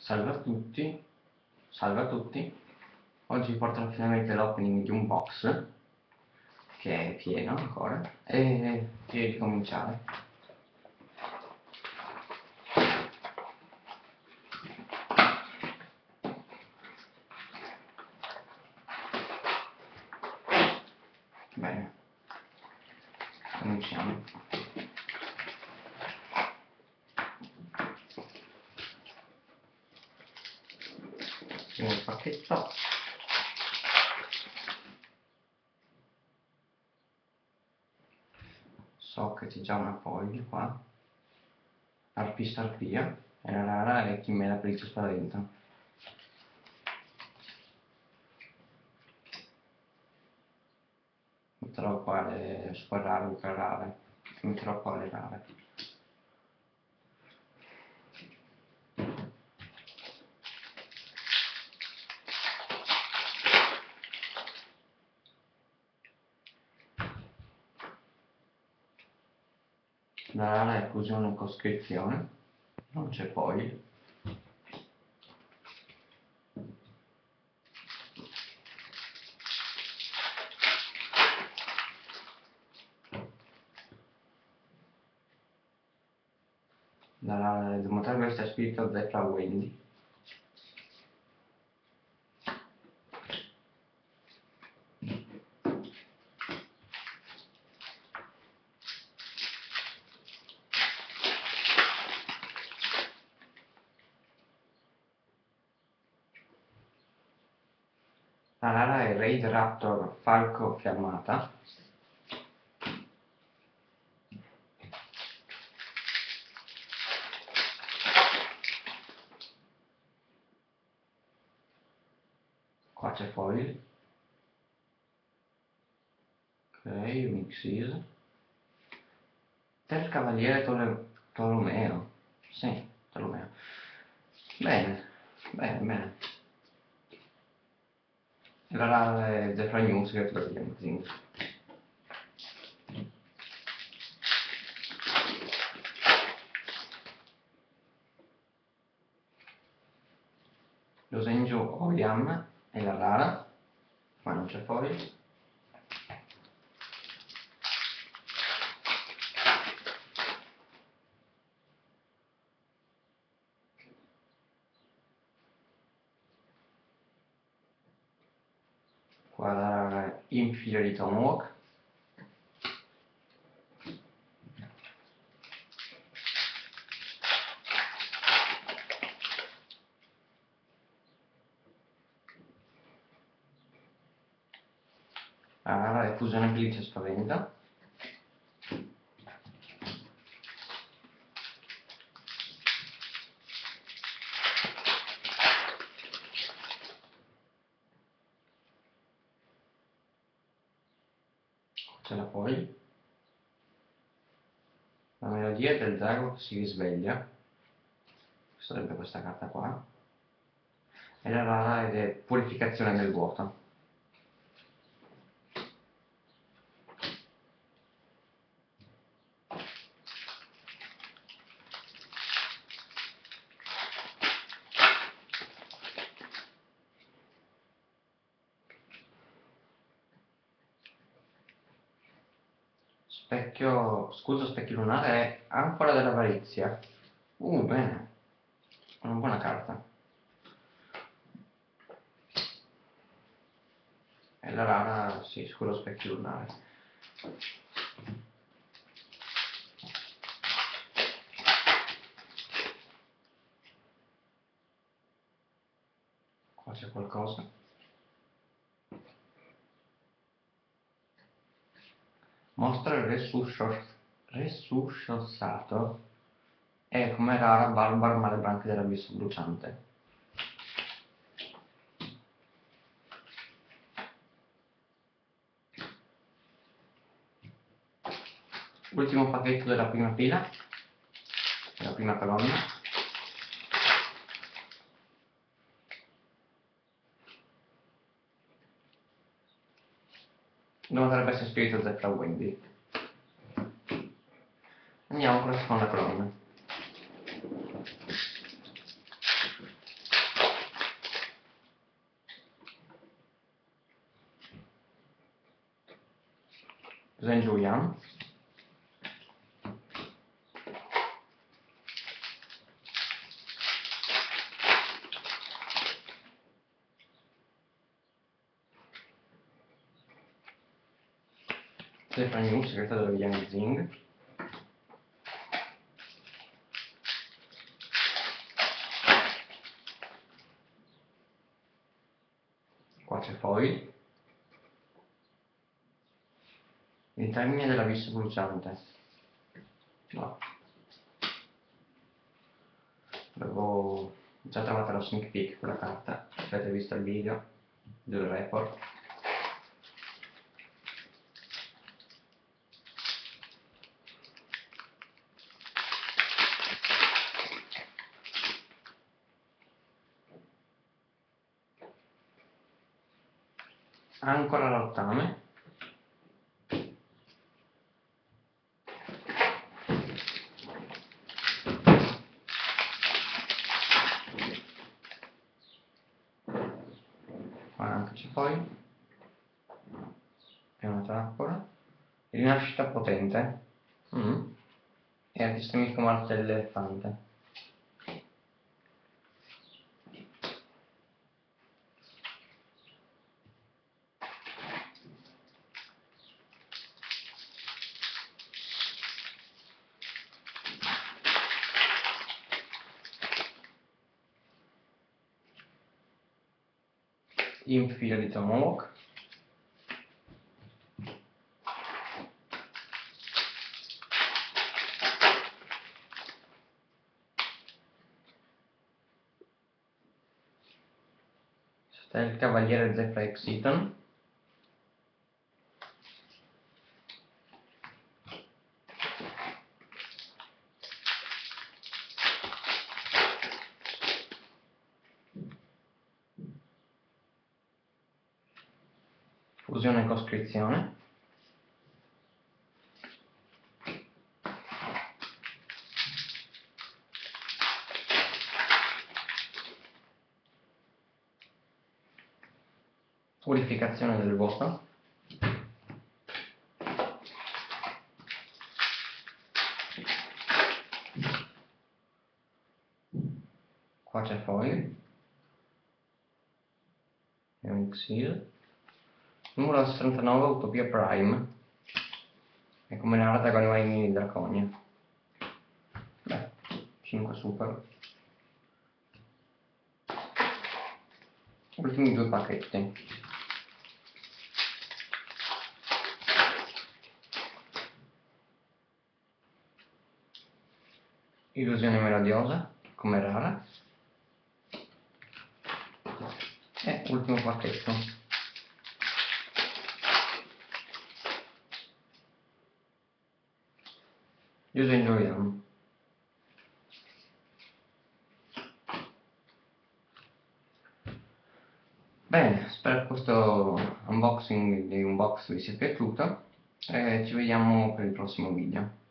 Salve a tutti, salve a tutti. Oggi vi porterò finalmente l'opening di un box che è pieno ancora e direi di cominciare. Bene, cominciamo. Primo pacchetto. So che c'è già una foglia qua. Arpista arpia. E la rara è chi me la pelliccia spaventa. Metterò qua le super rare, ultra rare. Metterò qua le rare. La rara è fusione con scrizione, non c'è poi. La rara potrebbe essere scritto Zepra Wendy. La rara è Raid Raptor Falco Fiammata. Qua c'è foil. Ok, Mixis. Del Cavaliere Tolomeo. Sì, Tolomeo. Bene, bene, bene. La rara è Zepra News che lo vediamo così. Losengio Oriam è la rara, ma non c'è foil. Qua la rara è Infile di Tomahawk. La rara è Fusione Pelliccia Spaventa. C'è la foil. La melodia del drago che si risveglia. Sarebbe questa carta qua. E la rara è Purificazione del vuoto. Scudo specchio lunare è Ancora dell'avarizia. Bene. Una buona carta. E la rara, sì, scudo specchio lunare. Qua c'è qualcosa. Mostra il resuscitato e come rara Barbar Malebranche dell'abisso bruciante. Ultimo pacchetto della prima fila, della prima colonna. Non dovrebbe essere scritto Zepra Wendy. Andiamo con la seconda colonna. Cosa ingioiamo? Stefano News, segreto della via Zing. Qua c'è foil. Il termine dell'abisso bruciante. No. Avevo già trovato la sneak peek quella carta, se avete visto il video del report. Ancora rottame. Qua anche c'è poi. È una trappola. Rinascita potente. E antistemico martello elefante. Infilo di Tomahawk. Il cavaliere Zephyr Exiton. Fusione e coscrizione. Purificazione del vuoto. Qua c'è foil. E un Xil. Numero 69, Utopia Prime. È come narrata con i marini di Draconia. Beh, 5 super. Ultimi 2 pacchetti. Illusione melodiosa, come rara. E ultimo pacchetto. Use and enjoyiamo. Bene, spero che questo unboxing di un box vi sia piaciuto e ci vediamo per il prossimo video.